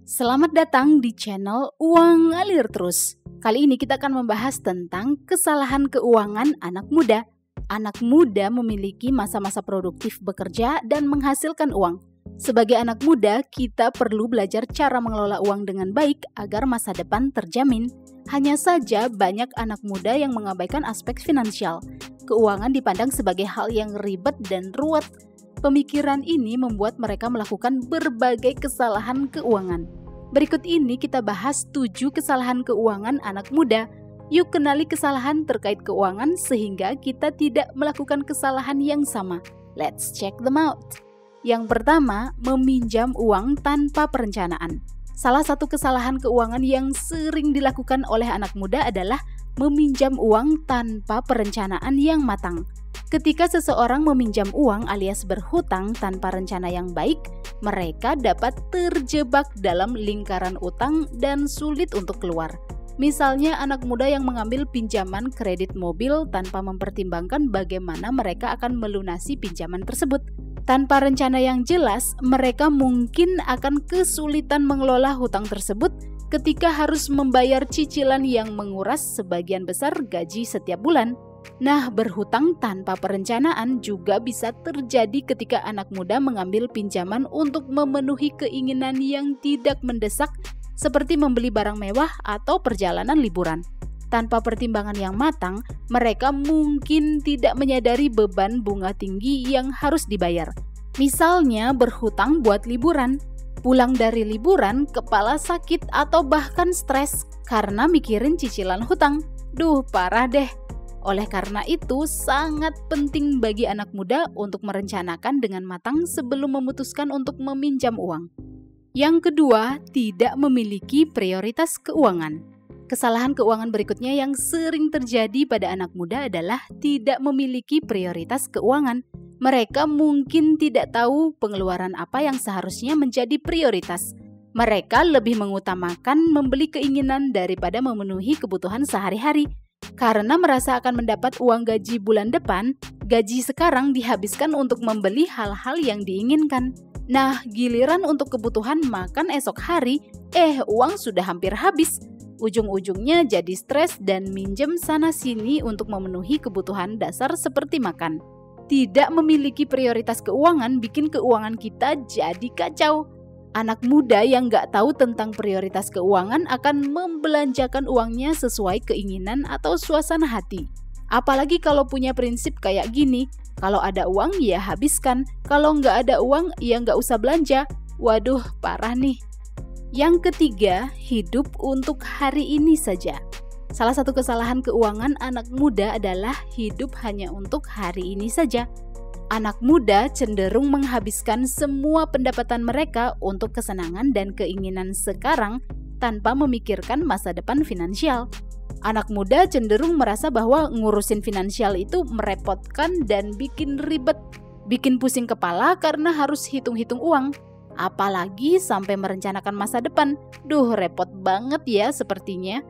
Selamat datang di channel Uang Ngalir Terus. Kali ini kita akan membahas tentang kesalahan keuangan anak muda. Anak muda memiliki masa-masa produktif bekerja dan menghasilkan uang. Sebagai anak muda, kita perlu belajar cara mengelola uang dengan baik agar masa depan terjamin. Hanya saja banyak anak muda yang mengabaikan aspek finansial. Keuangan dipandang sebagai hal yang ribet dan ruwet. Pemikiran ini membuat mereka melakukan berbagai kesalahan keuangan. Berikut ini kita bahas 7 kesalahan keuangan anak muda. Yuk kenali kesalahan terkait keuangan sehingga kita tidak melakukan kesalahan yang sama. Let's check them out. Yang pertama, meminjam uang tanpa perencanaan. Salah satu kesalahan keuangan yang sering dilakukan oleh anak muda adalah meminjam uang tanpa perencanaan yang matang. Ketika seseorang meminjam uang alias berhutang tanpa rencana yang baik, mereka dapat terjebak dalam lingkaran utang dan sulit untuk keluar. Misalnya anak muda yang mengambil pinjaman kredit mobil tanpa mempertimbangkan bagaimana mereka akan melunasi pinjaman tersebut. Tanpa rencana yang jelas, mereka mungkin akan kesulitan mengelola hutang tersebut ketika harus membayar cicilan yang menguras sebagian besar gaji setiap bulan. Nah, berhutang tanpa perencanaan juga bisa terjadi ketika anak muda mengambil pinjaman untuk memenuhi keinginan yang tidak mendesak seperti membeli barang mewah atau perjalanan liburan. Tanpa pertimbangan yang matang, mereka mungkin tidak menyadari beban bunga tinggi yang harus dibayar. Misalnya berhutang buat liburan. Pulang dari liburan, kepala sakit atau bahkan stres karena mikirin cicilan hutang. Duh, parah deh. Oleh karena itu, sangat penting bagi anak muda untuk merencanakan dengan matang sebelum memutuskan untuk meminjam uang. Yang kedua, tidak memiliki prioritas keuangan. Kesalahan keuangan berikutnya yang sering terjadi pada anak muda adalah tidak memiliki prioritas keuangan. Mereka mungkin tidak tahu pengeluaran apa yang seharusnya menjadi prioritas. Mereka lebih mengutamakan membeli keinginan daripada memenuhi kebutuhan sehari-hari. Karena merasa akan mendapat uang gaji bulan depan, gaji sekarang dihabiskan untuk membeli hal-hal yang diinginkan. Nah, giliran untuk kebutuhan makan esok hari, uang sudah hampir habis. Ujung-ujungnya jadi stres dan minjem sana-sini untuk memenuhi kebutuhan dasar seperti makan. Tidak memiliki prioritas keuangan bikin keuangan kita jadi kacau. Anak muda yang nggak tahu tentang prioritas keuangan akan membelanjakan uangnya sesuai keinginan atau suasana hati. Apalagi kalau punya prinsip kayak gini, kalau ada uang ya habiskan, kalau nggak ada uang ya nggak usah belanja. Waduh, parah nih. Yang ketiga, hidup untuk hari ini saja. Salah satu kesalahan keuangan anak muda adalah hidup hanya untuk hari ini saja. Anak muda cenderung menghabiskan semua pendapatan mereka untuk kesenangan dan keinginan sekarang tanpa memikirkan masa depan finansial. Anak muda cenderung merasa bahwa ngurusin finansial itu merepotkan dan bikin ribet, bikin pusing kepala karena harus hitung-hitung uang. Apalagi sampai merencanakan masa depan. Duh, repot banget ya sepertinya.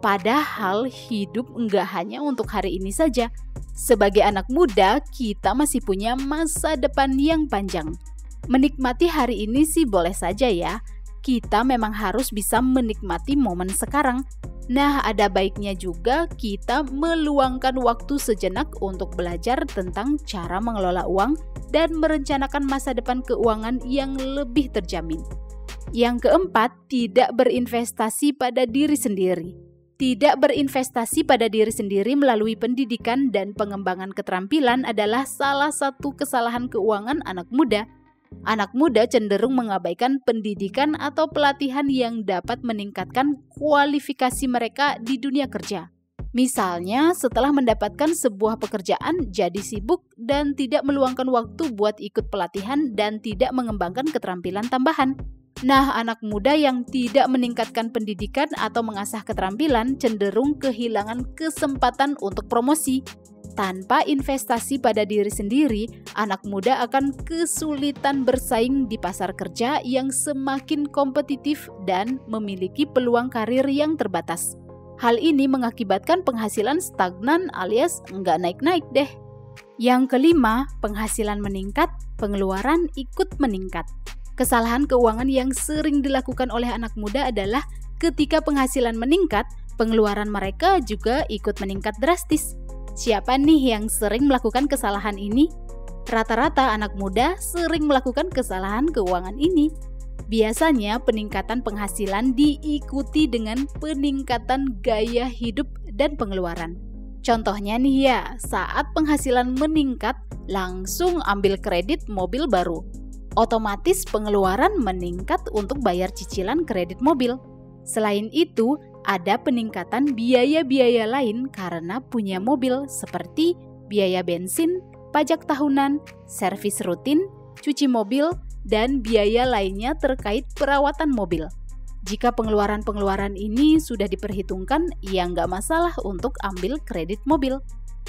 Padahal hidup enggak hanya untuk hari ini saja. Sebagai anak muda, kita masih punya masa depan yang panjang. Menikmati hari ini sih boleh saja ya. Kita memang harus bisa menikmati momen sekarang. Nah, ada baiknya juga kita meluangkan waktu sejenak untuk belajar tentang cara mengelola uang dan merencanakan masa depan keuangan yang lebih terjamin. Yang keempat, tidak berinvestasi pada diri sendiri. Tidak berinvestasi pada diri sendiri melalui pendidikan dan pengembangan keterampilan adalah salah satu kesalahan keuangan anak muda. Anak muda cenderung mengabaikan pendidikan atau pelatihan yang dapat meningkatkan kualifikasi mereka di dunia kerja. Misalnya, setelah mendapatkan sebuah pekerjaan, jadi sibuk dan tidak meluangkan waktu buat ikut pelatihan dan tidak mengembangkan keterampilan tambahan. Nah, anak muda yang tidak meningkatkan pendidikan atau mengasah keterampilan cenderung kehilangan kesempatan untuk promosi. Tanpa investasi pada diri sendiri, anak muda akan kesulitan bersaing di pasar kerja yang semakin kompetitif dan memiliki peluang karir yang terbatas. Hal ini mengakibatkan penghasilan stagnan alias nggak naik-naik deh. Yang kelima, penghasilan meningkat, pengeluaran ikut meningkat. Kesalahan keuangan yang sering dilakukan oleh anak muda adalah ketika penghasilan meningkat, pengeluaran mereka juga ikut meningkat drastis. Siapa nih yang sering melakukan kesalahan ini? Rata-rata anak muda sering melakukan kesalahan keuangan ini. Biasanya peningkatan penghasilan diikuti dengan peningkatan gaya hidup dan pengeluaran. Contohnya nih ya, saat penghasilan meningkat, langsung ambil kredit mobil baru. Otomatis pengeluaran meningkat untuk bayar cicilan kredit mobil. Selain itu, ada peningkatan biaya-biaya lain karena punya mobil seperti biaya bensin, pajak tahunan, servis rutin, cuci mobil, dan biaya lainnya terkait perawatan mobil. Jika pengeluaran-pengeluaran ini sudah diperhitungkan, ya nggak masalah untuk ambil kredit mobil.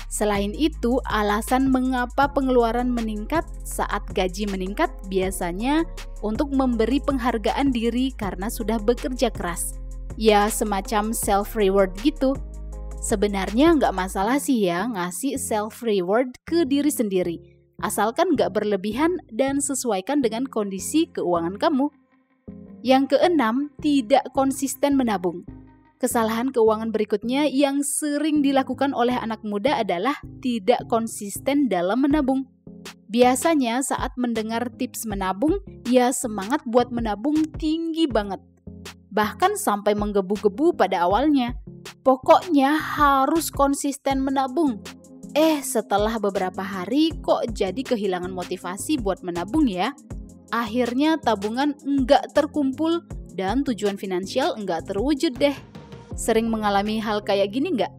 Selain itu, alasan mengapa pengeluaran meningkat saat gaji meningkat biasanya untuk memberi penghargaan diri karena sudah bekerja keras. Ya, semacam self-reward gitu. Sebenarnya nggak masalah sih ya ngasih self-reward ke diri sendiri, asalkan nggak berlebihan dan sesuaikan dengan kondisi keuangan kamu. Yang keenam, tidak konsisten menabung. Kesalahan keuangan berikutnya yang sering dilakukan oleh anak muda adalah tidak konsisten dalam menabung. Biasanya saat mendengar tips menabung, ya semangat buat menabung tinggi banget. Bahkan sampai menggebu-gebu pada awalnya. Pokoknya harus konsisten menabung. Setelah beberapa hari kok jadi kehilangan motivasi buat menabung ya. Akhirnya tabungan enggak terkumpul dan tujuan finansial enggak terwujud deh. Sering mengalami hal kayak gini nggak?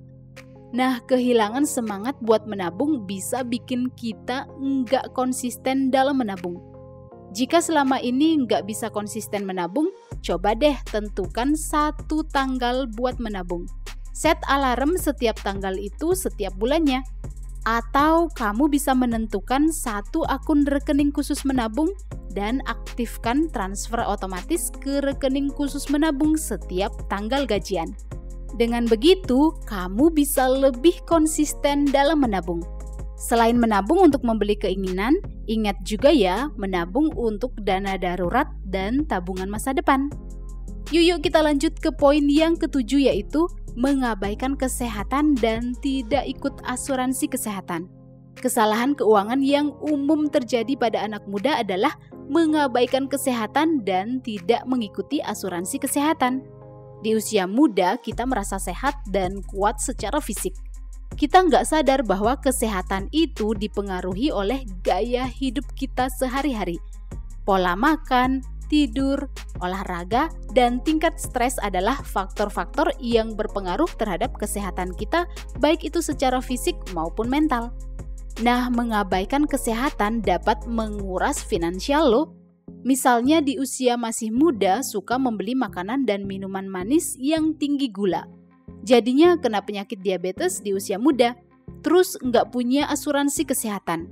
Nah, kehilangan semangat buat menabung bisa bikin kita nggak konsisten dalam menabung. Jika selama ini nggak bisa konsisten menabung, coba deh tentukan satu tanggal buat menabung. Set alarm setiap tanggal itu setiap bulannya. Atau kamu bisa menentukan satu akun rekening khusus menabung dan aktifkan transfer otomatis ke rekening khusus menabung setiap tanggal gajian. Dengan begitu, kamu bisa lebih konsisten dalam menabung. Selain menabung untuk membeli keinginan, ingat juga ya menabung untuk dana darurat dan tabungan masa depan. Yuk kita lanjut ke poin yang ketujuh, yaitu mengabaikan kesehatan dan tidak ikut asuransi kesehatan. Kesalahan keuangan yang umum terjadi pada anak muda adalah mengabaikan kesehatan dan tidak mengikuti asuransi kesehatan. Di usia muda, kita merasa sehat dan kuat secara fisik. Kita nggak sadar bahwa kesehatan itu dipengaruhi oleh gaya hidup kita sehari-hari. Pola makan, tidur, olahraga, dan tingkat stres adalah faktor-faktor yang berpengaruh terhadap kesehatan kita, baik itu secara fisik maupun mental. Nah, mengabaikan kesehatan dapat menguras finansial loh. Misalnya di usia masih muda suka membeli makanan dan minuman manis yang tinggi gula. Jadinya kena penyakit diabetes di usia muda, terus nggak punya asuransi kesehatan.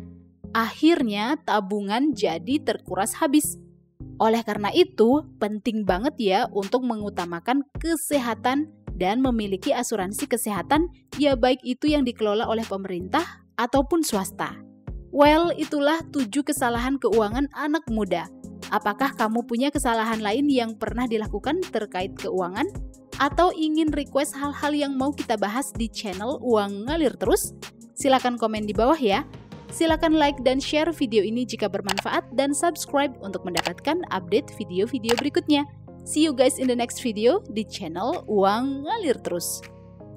Akhirnya tabungan jadi terkuras habis. Oleh karena itu, penting banget ya untuk mengutamakan kesehatan dan memiliki asuransi kesehatan, ya baik itu yang dikelola oleh pemerintah ataupun swasta. Well, itulah 7 kesalahan keuangan anak muda. Apakah kamu punya kesalahan lain yang pernah dilakukan terkait keuangan? Atau ingin request hal-hal yang mau kita bahas di channel Uang Ngalir Terus? Silakan komen di bawah ya. Silakan like dan share video ini jika bermanfaat dan subscribe untuk mendapatkan update video-video berikutnya. See you guys in the next video di channel Uang Ngalir Terus.